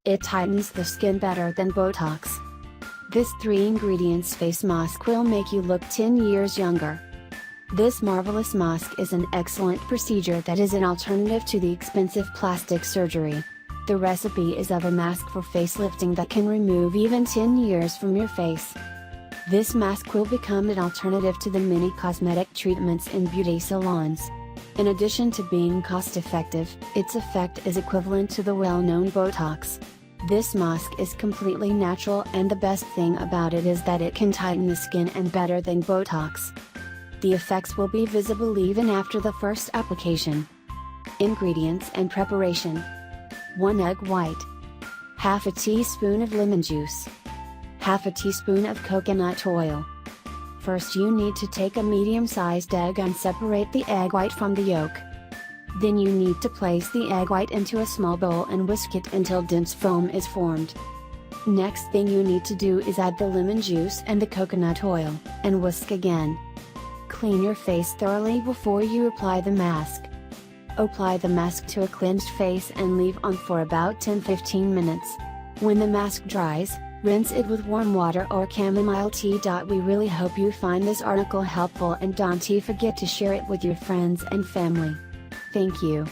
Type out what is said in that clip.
It tightens the skin better than Botox. This 3 ingredients face mask will make you look 10 years younger. This marvelous mask is an excellent procedure that is an alternative to the expensive plastic surgery. The recipe is of a mask for facelifting that can remove even 10 years from your face. This mask will become an alternative to the many cosmetic treatments in beauty salons. In addition to being cost-effective, its effect is equivalent to the well-known Botox. This mask is completely natural, and the best thing about it is that it can tighten the skin and better than Botox. The effects will be visible even after the first application. Ingredients and preparation: 1 egg white, half a teaspoon of lemon juice, half a teaspoon of coconut oil. First you need to take a medium-sized egg and separate the egg white from the yolk. Then you need to place the egg white into a small bowl and whisk it until dense foam is formed. Next thing you need to do is add the lemon juice and the coconut oil, and whisk again. Clean your face thoroughly before you apply the mask. Apply the mask to a cleansed face and leave on for about 10-15 minutes. When the mask dries, rinse it with warm water or chamomile tea. We really hope you find this article helpful, and don't forget to share it with your friends and family. Thank you.